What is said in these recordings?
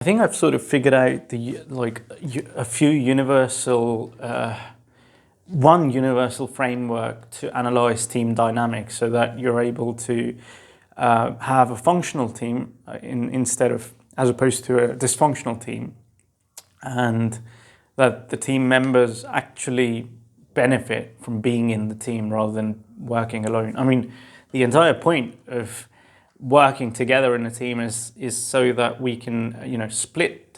I think I've sort of figured out a few universal, one universal framework to analyze team dynamics, so that you're able to have a functional team as opposed to a dysfunctional team, and that the team members actually benefit from being in the team rather than working alone. I mean, the entire point of working together in a team is so that we can split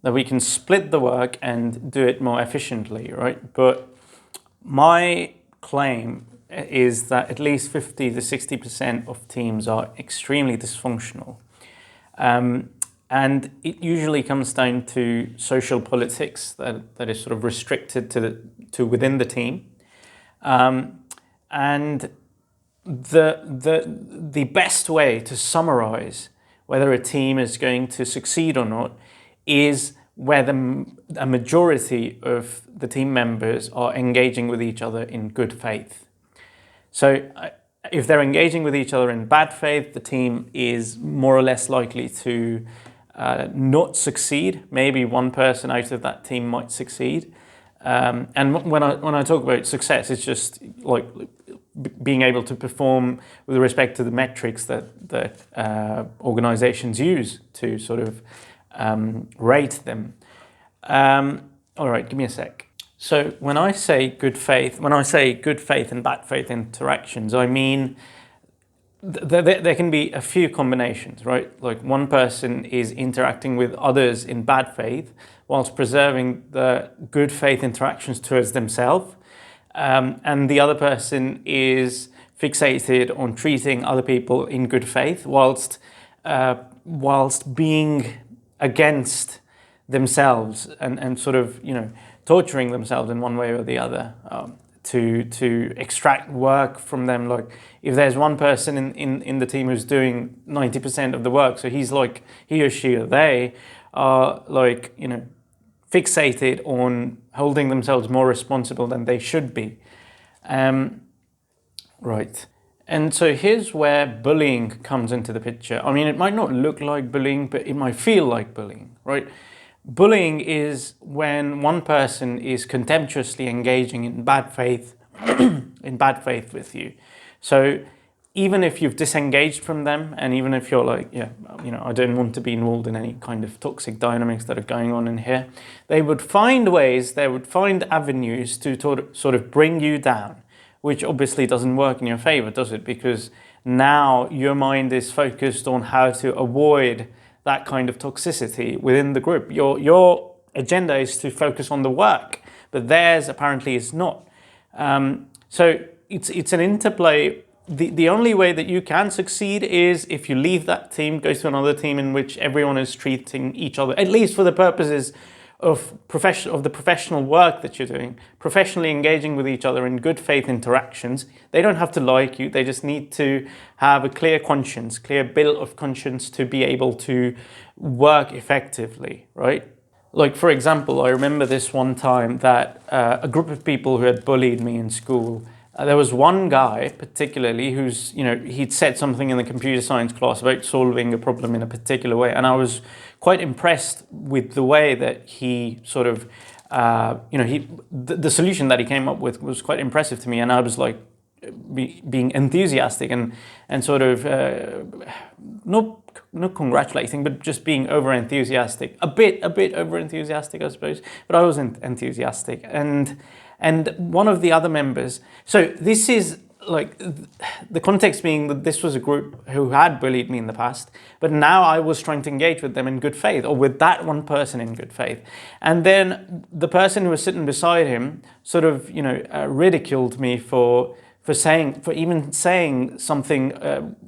the work and do it more efficiently, right? But my claim is that at least 50 to 60% of teams are extremely dysfunctional, and it usually comes down to social politics that is sort of restricted to within the team, and the best way to summarize whether a team is going to succeed or not is whether a majority of the team members are engaging with each other in good faith. So if they're engaging with each other in bad faith, the team is more or less likely to not succeed. Maybe one person out of that team might succeed. And when I talk about success, it's just like being able to perform with respect to the metrics that organizations use to sort of rate them. All right, give me a sec. So when I say good faith and bad faith interactions, I mean there can be a few combinations, right? Like one person is interacting with others in bad faith whilst preserving the good faith interactions towards themselves. And the other person is fixated on treating other people in good faith whilst being against themselves and sort of torturing themselves in one way or the other to extract work from them. Like if there's one person in the team who's doing 90% of the work, so he or she or they are fixated on holding themselves more responsible than they should be. Right. And so here's where bullying comes into the picture. I mean, it might not look like bullying, but it might feel like bullying, right? Bullying is when one person is contemptuously engaging in bad faith, with you. So even if you've disengaged from them, and even if you're like, I don't want to be involved in any kind of toxic dynamics that are going on in here, they would find avenues to sort of bring you down, which obviously doesn't work in your favor, does it? Because now your mind is focused on how to avoid that kind of toxicity within the group. Your agenda is to focus on the work, but theirs apparently is not. So it's an interplay. The only way that you can succeed is if you leave that team, go to another team in which everyone is treating each other, at least for the purposes of the professional work that you're doing, professionally engaging with each other in good faith interactions. They don't have to like you, they just need to have a clear bill of conscience to be able to work effectively, right? Like, for example, I remember this one time that a group of people who had bullied me in school, there was one guy particularly who's, he'd said something in the computer science class about solving a problem in a particular way. And I was quite impressed with the way that he sort of, the solution that he came up with was quite impressive to me. And I was like being enthusiastic and sort of not congratulating, but just being over enthusiastic, a bit over enthusiastic, I suppose. But I wasn't enthusiastic. And one of the other members, so this is like the context being that this was a group who had bullied me in the past, but now I was trying to engage with them in good faith, or with that one person in good faith. And then the person who was sitting beside him sort of, ridiculed me for even saying something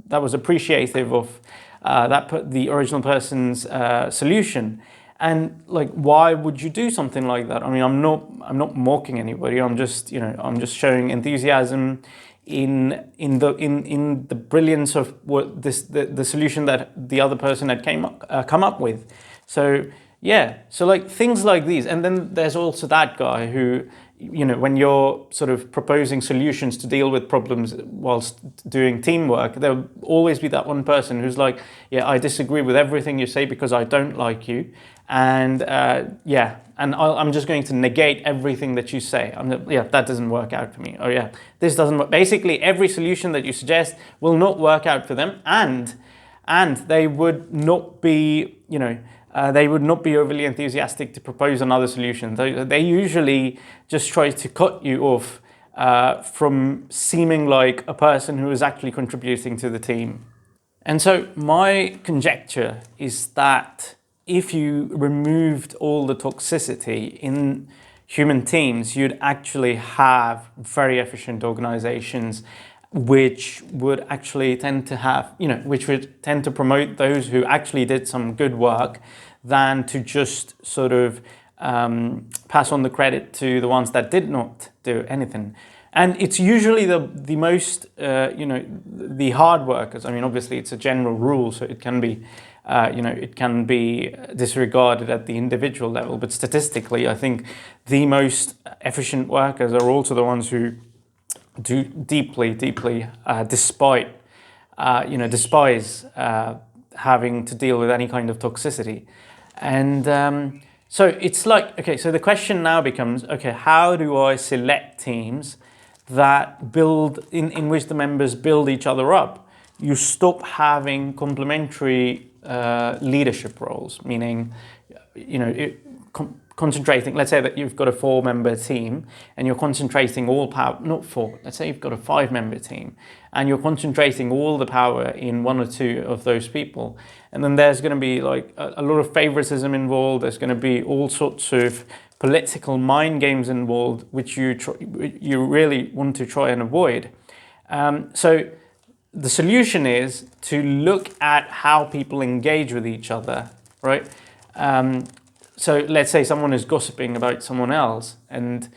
that was appreciative of the original person's solution. And like, why would you do something like that? I mean, I'm not mocking anybody. I'm just showing enthusiasm in the brilliance of what the solution that the other person had come up with. So yeah, so like things like these. And then there's also that guy who when you're sort of proposing solutions to deal with problems whilst doing teamwork, there'll always be that one person who's like, yeah, I disagree with everything you say because I don't like you. And I'm just going to negate everything that you say. That doesn't work out for me. Oh yeah, this doesn't work. Basically, every solution that you suggest will not work out for them, and they would not be, they would not be overly enthusiastic to propose another solution. They usually just try to cut you off from seeming like a person who is actually contributing to the team. And so my conjecture is that if you removed all the toxicity in human teams, you'd actually have very efficient organizations which would actually tend to have, which would tend to promote those who actually did some good work than to just sort of pass on the credit to the ones that did not do anything. And it's usually the most, the hard workers. I mean, obviously it's a general rule, so it can be, it can be disregarded at the individual level. But statistically, I think the most efficient workers are also the ones who do deeply, despise having to deal with any kind of toxicity. And so it's like, okay, so the question now becomes, okay, how do I select teams that build, in which the members build each other up? You stop having complementary leadership roles, meaning, concentrating, let's say that you've got a 4-member team and you're concentrating all power, not 4, let's say you've got a 5-member team and you're concentrating all the power in 1 or 2 of those people. And then there's going to be like a lot of favoritism involved. There's going to be all sorts of political mind games involved, which you really want to try and avoid. So the solution is to look at how people engage with each other, right? So let's say someone is gossiping about someone else and,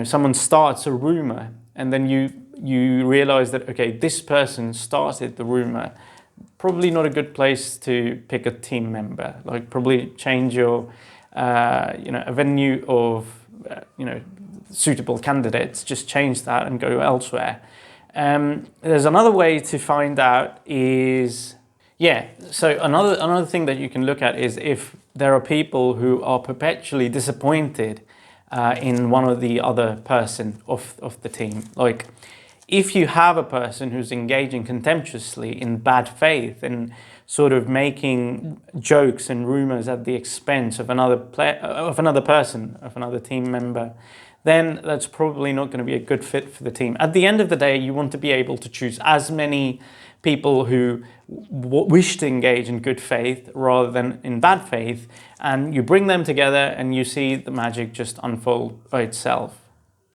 someone starts a rumor and then you realize that, okay, this person started the rumor. Probably not a good place to pick a team member. Like probably change your, a venue of, suitable candidates, just change that and go elsewhere. There's another way to find out is, so another thing that you can look at is if there are people who are perpetually disappointed in one or the other person of the team. Like if you have a person who's engaging contemptuously in bad faith and sort of making jokes and rumors at the expense of another person, of another team member, then that's probably not going to be a good fit for the team. At the end of the day, you want to be able to choose as many people who wish to engage in good faith rather than in bad faith, and you bring them together and you see the magic just unfold by itself.